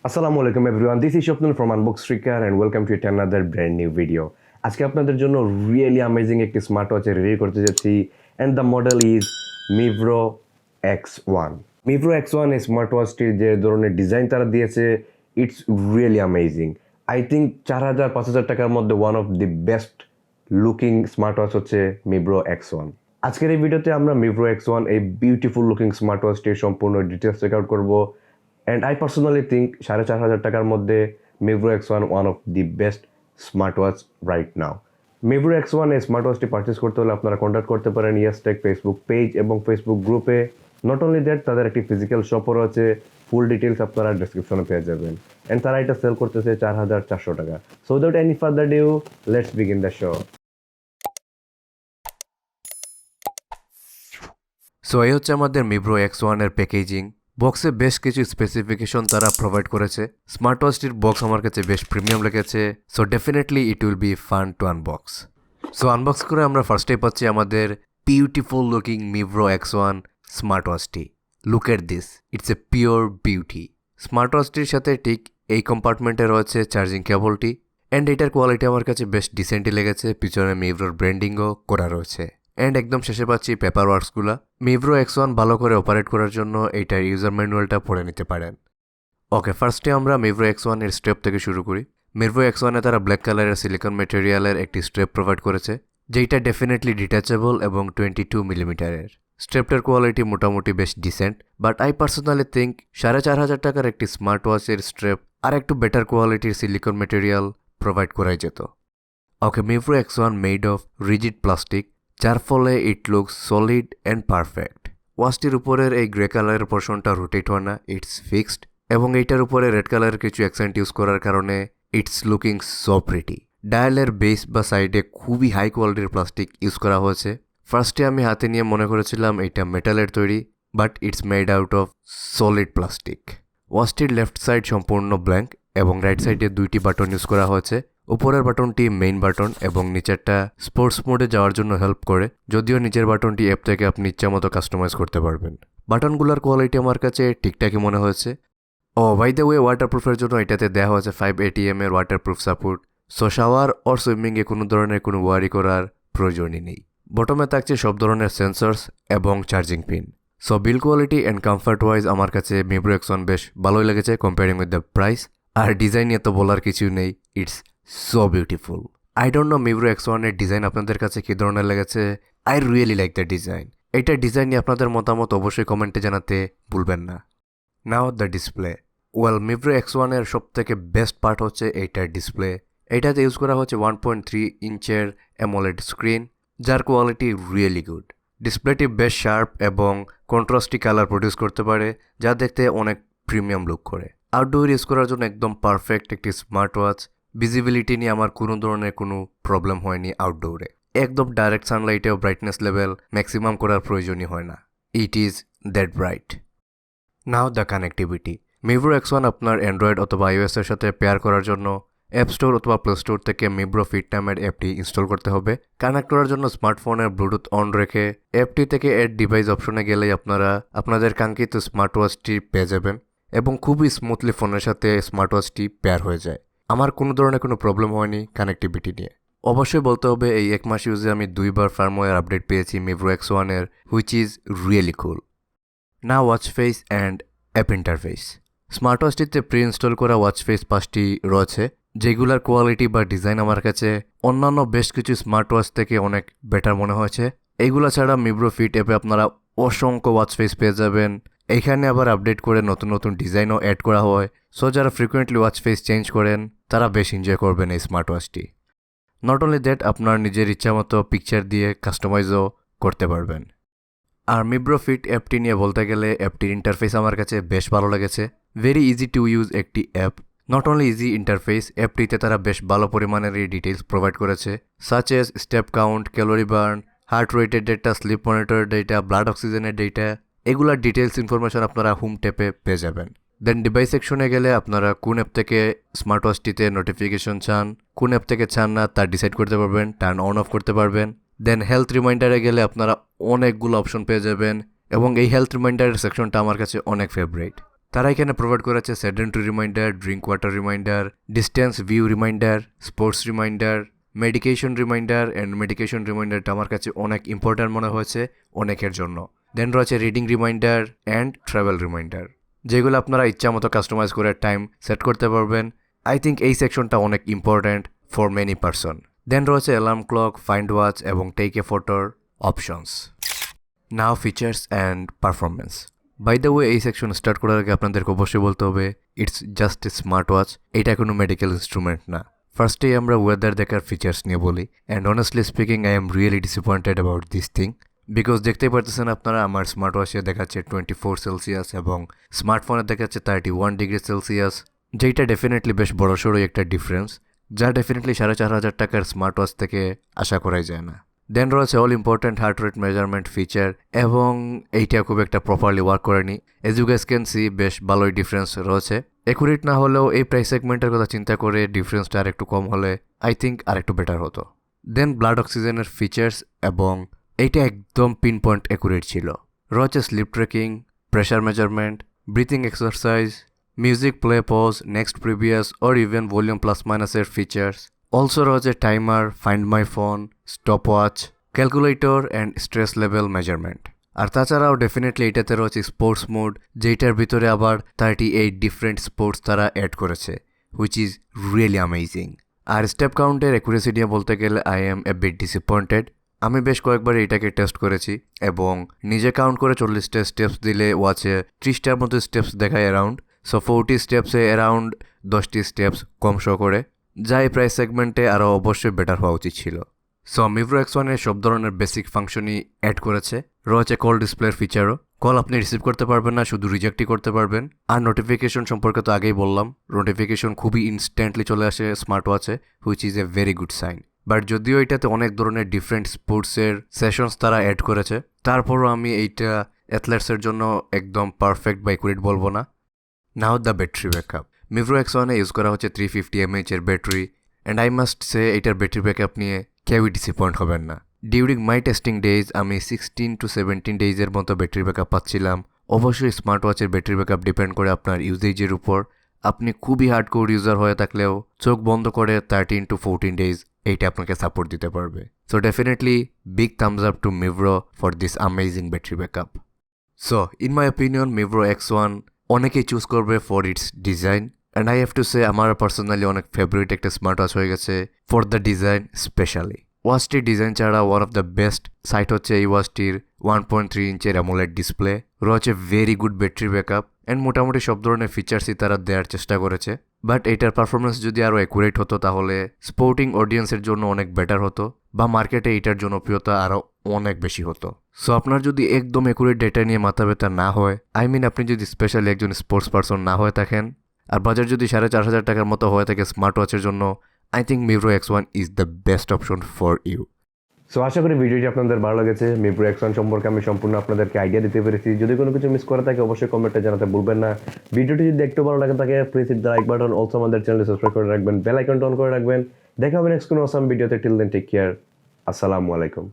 আসসালামু আলাইকুম everyone, this is Swapnul from Unbox Tricker and welcome to another brand new video. আজকে আপনাদের জন্য রিয়েলি অ্যামেজিং একটি স্মার্ট ওয়াচের রিভিউ করতে যাচ্ছি and the model is Mibro X1। Mibro X1 এই স্মার্ট ওয়াচটির যে ধরনের ডিজাইন তারা দিয়েছে, it's really amazing. I think 4,000-5,000 টাকার মধ্যে one of the best looking smart watch হচ্ছে মিব্রো X1। আজকের এই ভিডিওতে আমরা মিব্রো X1 এই বিউটিফুল লুকিং স্মার্ট ওয়াচটির সম্পূর্ণ ডিটেলস চেক আউট করবো। And I personally think 4,500 টাকার মধ্যে Mibro X1 one of the best smartwatch right now. Mibro X1 এই স্মার্ট ওয়াচটি পারচেস করতে হলে আপনারা কন্ট্যাক্ট করতে পারেন Yes.Tech ফেসবুক পেজ এবং ফেসবুক গ্রুপে। নট অনলি দ্যাট, তাদের একটি ফিজিক্যাল শপও রয়েছে, ফুল ডিটেলস আপনারা ডেসক্রিপশনে পেয়ে যাবেন। অ্যান্ড তারা এটা সেল করতেছে 4,400 টাকা। So without any further due, let's begin the show. So এই হচ্ছে আমাদের মিব্রো X1 এর প্যাকেজিং। বক্সে বেশ কিছু স্পেসিফিকেশন তারা প্রোভাইড করেছে। স্মার্ট ওয়াচটির বক্স আমার কাছে বেশ প্রিমিয়াম লেগেছে। So definitely it will be fun to unbox. So unbox করে আমরা ফার্স্টেই পাচ্ছি আমাদের beautiful looking Mibro X1 smart ওয়াচটি। Look at this, it's a pure beauty. Smart ওয়াচটির সাথে ঠিক এই কম্পার্টমেন্টে রয়েছে চার্জিং কেবলটি, অ্যান্ড এটার কোয়ালিটি আমার কাছে বেশ ডিসেন্টই লেগেছে। পিছনে মিব্রোর ব্র্যান্ডিংও করা রয়েছে। অ্যান্ড একদম শেষে পাচ্ছি পেপার ওয়ার্কসগুলো। মিব্রো X1 ভালো করে অপারেট করার জন্য এইটার ইউজার ম্যানুয়ালটা পড়ে নিতে পারেন। ওকে, ফার্স্টে আমরা মিব্রো X1 এর স্ট্রেপ থেকে শুরু করি। মিব্রো X1 এ তারা ব্ল্যাক কালারের সিলিকন ম্যাটেরিয়ালের একটি স্ট্রেপ প্রোভাইড করেছে, যেটা ডেফিনেটলি ডিটাচেবল এবং 22 মিলিমিটারের। স্ট্রেপটার কোয়ালিটি মোটামুটি বেশ decent, but I personally think 4,500 টাকার একটি স্মার্ট ওয়াচের স্ট্রেপ আর একটু বেটার কোয়ালিটির সিলিকন ম্যাটেরিয়াল প্রোভাইড করাই যেত। Okay, Mibro X1 made of rigid plastic, যার ফলে it looks solid and perfect. ওয়াচটির উপরের এই গ্রে কালারের পোর্শনটা রোটেট হয় না, ইটস ফিক্সড, এবং এইটার উপরে রেড কালারের কিছু অ্যাকসেন্ট ইউজ করার কারণে ইটস লুকিং সো প্রিটি। ডায়ালের বেস বা সাইডে খুবই হাই কোয়ালিটির প্লাস্টিক ইউজ করা হয়েছে। ফার্স্টে আমি হাতে নিয়ে মনে করেছিলাম এটা মেটালের তৈরি, but it's made out of solid plastic. ওয়াচটির লেফট সাইড সম্পূর্ণ ব্ল্যাঙ্ক এবং রাইট সাইডে 2টি বাটন ইউজ করা হয়েছে। উপরের বাটনটি মেইন বাটন এবং নিচেরটা স্পোর্টস মোডে যাওয়ার জন্য হেল্প করে, যদিও নিচের বাটনটি অ্যাপ থেকে আপনি ইচ্ছামতো কাস্টমাইজ করতে পারবেন। বাটনগুলোর কোয়ালিটি আমার কাছে ঠিকঠাকই মনে হয়েছে। ও বাই দ্য ওয়ে, ওয়াটারপ্রুফের জন্য এটাতে দেওয়া হয়েছে 5 ATM এর waterproof support. So shower or সুইমিংয়ে কোনো ধরনের কোনো ওয়ারি করার প্রয়োজনই নেই। বটমে থাকছে সব ধরনের সেন্সর্স এবং charging pin. So build quality and comfort wise আমার কাছে মিব্রো X1 বেশ ভালোই লেগেছে কম্পেয়ারিং উইথ দ্য প্রাইস। আর ডিজাইন নিয়ে তো বলার কিছু নেই, it's so beautiful. I don't know Mibro X1 এর ডিজাইন আপনাদের কাছে কী ধরনের লেগেছে। I really like the design. এইটার ডিজাইন নিয়ে আপনাদের মতামত অবশ্যই কমেন্টে জানাতে ভুলবেন না। Now the display. Well, Mibro X1 এর সব থেকে বেস্ট পার্ট হচ্ছে এইটার ডিসপ্লে। এইটাতে ইউজ করা হচ্ছে 1.3 ইঞ্চের অ্যামোলেড স্ক্রিন, যার কোয়ালিটি রিয়েলি গুড। ডিসপ্লেটি বেশ শার্প এবং কন্ট্রাস্টি কালার প্রডিউস করতে পারে, যা দেখতে অনেক প্রিমিয়াম লুক করে। আউটডোর ইউজ করার জন্য একদম পারফেক্ট একটি স্মার্ট ওয়াচ। ভিজিবিলিটি নিয়ে আমার কোনো ধরনের কোনো প্রবলেম হয়নি আউটডোরে। একদম ডাইরেক্ট সানলাইটেও ব্রাইটনেস লেভেল ম্যাক্সিমাম করার প্রয়োজনই হয় না। It is that bright. Now the connectivity. মিব্রো X1 আপনার অ্যান্ড্রয়েড অথবা iOS এর সাথে পেয়ার করার জন্য অ্যাপ স্টোর অথবা প্লে স্টোর থেকে মিব্রো ফিট নামের অ্যাপটি ইনস্টল করতে হবে। কানেক্ট করার জন্য স্মার্টফোনের ব্লুটুথ অন রেখে অ্যাপটি থেকে অ্যাড ডিভাইস অপশনে গেলেই আপনারা আপনাদের কাঙ্ক্ষিত স্মার্ট ওয়াচটি পেয়ে যাবেন এবং খুবই স্মুথলি ফোনের সাথে স্মার্ট ওয়াচটি পেয়ার হয়ে যায়। আমার কোনো ধরনের কোনো প্রবলেম হয়নি কানেক্টিভিটি নিয়ে। অবশ্যই বলতে হবে এই 1 মাস ইউজে আমি 2বার ফার্মওয়্যার আপডেট পেয়েছি মিব্রো X1 এর, হুইচ ইজ রিয়েলি কুল। না watch face and app interface. Smart ওয়াচটিতে প্রি ইনস্টল করা ওয়াচ ফেস 5টি রয়েছে, যেগুলোর কোয়ালিটি বা ডিজাইন আমার কাছে অন্যান্য বেশ কিছু স্মার্ট ওয়াচ থেকে অনেক বেটার মনে হয়েছে। এইগুলো ছাড়া মিব্রো ফিট অ্যাপে আপনারা অসংখ্য ওয়াচ ফেস পেয়ে যাবেন। এইখানে আবার আপডেট করে নতুন নতুন ডিজাইনও অ্যাড করা হয়। সো যারা ফ্রিকুয়েন্টলি ওয়াচ ফেস চেঞ্জ করেন তারা বেশ এনজয় করবেন এই স্মার্ট ওয়াচটি। নট অনলি দ্যাট, আপনার নিজের ইচ্ছা মতো পিকচার দিয়ে কাস্টমাইজও করতে পারবেন। আর মিব্রো ফিট অ্যাপটি নিয়ে বলতে গেলে অ্যাপটির ইন্টারফেস আমার কাছে বেশ ভালো লেগেছে। ভেরি ইজি টু ইউজ একটি app. Not only easy interface, অ্যাপটিতে তারা বেশ ভালো পরিমাণের ডিটেলস প্রোভাইড করেছে, such as step count, calorie burn, heart রেটের ডেটা, স্লিপ মনিটরের ডেটা, ব্লাড অক্সিজেনের ডেটা। এগুলার ডিটেলস ইনফরমেশন আপনারা হোম ট্যাপে পেয়ে যাবেন। দেন ডিভাইস সেকশনে গেলে আপনারা কোন অ্যাপ থেকে স্মার্ট ওয়াচটিতে নোটিফিকেশন চান, কোন অ্যাপ থেকে চান না তা ডিসাইড করতে পারবেন, টার্ন অন অফ করতে পারবেন। দেন হেলথ রিমাইন্ডারে গেলে আপনারা অনেকগুলো অপশন পেয়ে যাবেন এবং এই হেলথ রিমাইন্ডারের সেকশনটা আমার কাছে অনেক ফেভারিট। তারা এখানে প্রোভাইড করেছে sedentary reminder, drink water reminder, distance view reminder, sports reminder, medication reminder and medication রিমাইন্ডারটা আমার কাছে অনেক ইম্পর্ট্যান্ট মনে হয়েছে অনেকের জন্য। দেন রয়েছে reading reminder and travel reminder, যেগুলো আপনারা ইচ্ছা মতো কাস্টমাইজ করে টাইম সেট করতে পারবেন। আই থিঙ্ক এই সেকশনটা অনেক important for many person. Then রয়েছে অ্যালার্ম ক্লক, ফাইন্ড ওয়াচ এবং টেক এ ফটোর options. Now features and performance. By the way, এই সেকশন স্টার্ট করার আগে আপনাদেরকে অবশ্যই বলতে হবে it's just a smart watch, এটা কোনো মেডিকেল ইনস্ট্রুমেন্ট না। ফার্স্টেই আমরা ওয়েদার দেখার ফিচার্স নিয়ে বলি, and honestly speaking I am really disappointed about this thing, because দেখতেই পারতেছেন আপনারা আমার স্মার্ট ওয়াচে দেখাচ্ছে 24 সেলসিয়াস এবং স্মার্টফোনে দেখাচ্ছে 31 ডিগ্রি সেলসিয়াস, যেটা ডেফিনেটলি বেশ বড়সড়ই একটা ডিফারেন্স, যা ডেফিনেটলি 4,500 টাকার স্মার্ট ওয়াচ থেকে আশা করাই যায় না। দেন রয়েছে all important heart rate measurement feature, এবং এইটা খুব একটা প্রপারলি ওয়ার্ক করেনি। As you guys can see বেশ ভালোই ডিফারেন্স রয়েছে। অ্যাকুরেট না হলেও এই প্রাইস সেগমেন্টের কথা চিন্তা করে ডিফারেন্সটা আর একটু কম হলে আই থিঙ্ক আর একটু বেটার হতো। দেন ব্লাড অক্সিজেনের ফিচার্স, এবং এইটা একদম পিন পয়েন্ট অ্যাকুরেট ছিল। রয়েছে sleep tracking, pressure measurement, breathing exercise, music play pause, next previous or even volume plus মাইনাসের ফিচার্স। অলসো রয়েছে timer, find my phone, stopwatch, calculator and stress level measurement. আর তাছাড়াও definitely এটাতে রয়েছে sports mode, যেটার ভিতরে আবার 38 different sports তারা অ্যাড করেছে, হুইচ ইজ রিয়েলি অ্যামেজিং। আর স্টেপ কাউন্টের অ্যাকুরেসি নিয়ে বলতে গেলে I am a bit disappointed. আমি বেশ কয়েকবার এটাকে টেস্ট করেছি এবং নিজে কাউন্ট করে 40টা স্টেপস দিলে ওয়াচে 30টার মতো স্টেপস দেখায় অ্যারাউন্ড। সো 40 স্টেপসে অ্যারাউন্ড 10টি স্টেপস কম শো করে, যা এই প্রাইস সেগমেন্টে আরও অবশ্যই বেটার হওয়া উচিত ছিল। সো Mibro X1 সব ধরনের বেসিক ফাংশনই অ্যাড করেছে। রয়েছে কল ডিসপ্লের ফিচারও, কল আপনি রিসিভ করতে পারবেন না, শুধু রিজেক্টই করতে পারবেন। আর নোটিফিকেশন সম্পর্কে তো আগেই বললাম, নোটিফিকেশন খুবই ইনস্ট্যান্টলি চলে আসে স্মার্ট ওয়াচে, which is a very good sign. But যদিও এটাতে অনেক ধরনের ডিফারেন্ট স্পোর্টসের সেশনস তারা অ্যাড করেছে, তারপরও আমি এইটা অ্যাথলেটসের জন্য একদম পারফেক্ট বা একুরেট বলবো না। Now the battery backup. Mibro X1 use করা হচ্ছে 350 mAh এর battery, and I must say এটার ব্যাটারি ব্যাকআপ নিয়ে কেউই ডিসঅ্যাপয়েন্ট হবেন না। ডিউরিং মাই টেস্টিং ডেজ আমি 16 to 17 ডেজের মতো ব্যাটারি ব্যাকআপ পাচ্ছিলাম। অবশ্যই স্মার্ট ওয়াচের ব্যাটারি ব্যাকআপ ডিপেন্ড করে আপনার ইউজেজের উপর। আপনি খুবই হার্ডকোর ইউজার হয়ে থাকলেও চোখ বন্ধ করে 13 to 14 ডেজ এইটা আপনাকে সাপোর্ট দিতে পারবে। So definitely big thumbs up to Mibro for this amazing battery backup. So in my opinion Mibro X1 অনেকেই চুজ করবে for its design, and I have to say আমার পার্সোনালি অনেক favourite একটা smart watch হয়ে গেছে for the design specially. ওয়াচটির design ছাড়া one of the best site হচ্ছে এই ওয়াচটির 1.3 ইঞ্চের অ্যামোলেড ডিসপ্লে, রয়েছে very good battery backup, and মোটামুটি সব ধরনের ফিচার্সই তারা দেওয়ার চেষ্টা করেছে। বাট এটার পারফরমেন্স যদি আরও অ্যাকুরেট হতো তাহলে স্পোর্টিং অডিয়েন্সের জন্য অনেক বেটার হতো, বা মার্কেটে এটার জনপ্রিয়তা আরও অনেক বেশি হতো। সো আপনার যদি একদম অ্যাকুরেট ডেটা নিয়ে মাথা ব্যথা না হয়, আই মিন আপনি যদি স্পেশালি একজন স্পোর্টস পারসন না হয়ে থাকেন, আর বাজার যদি 4,500 টাকার মতো হয়ে থাকে স্মার্ট ওয়াচের জন্য, I think Mibro X1 is the best option for you. So আশা করি ভিডিওটি আপনাদের ভালো লেগেছে। Mibro X1 সম্পর্কে আমি সম্পূর্ণ আপনাদেরকে আইডিয়া দিতে পেরেছি। যদি কোনো কিছু মিস করে থাকে অবশ্যই কমেন্টে জানাতে ভুলবেন না। ভিডিওটি যদি একটু ভালো লাগে থাকে please hit the like button, also আমাদের চ্যানেল সাবস্ক্রাইব করে রাখবেন, বেল আইকনটা অন করে রাখবেন। দেখা হবে নেক্সট কোনো অসাম ভিডিওতে। টিল দেন টেক কেয়ার, আসসালামু আলাইকুম।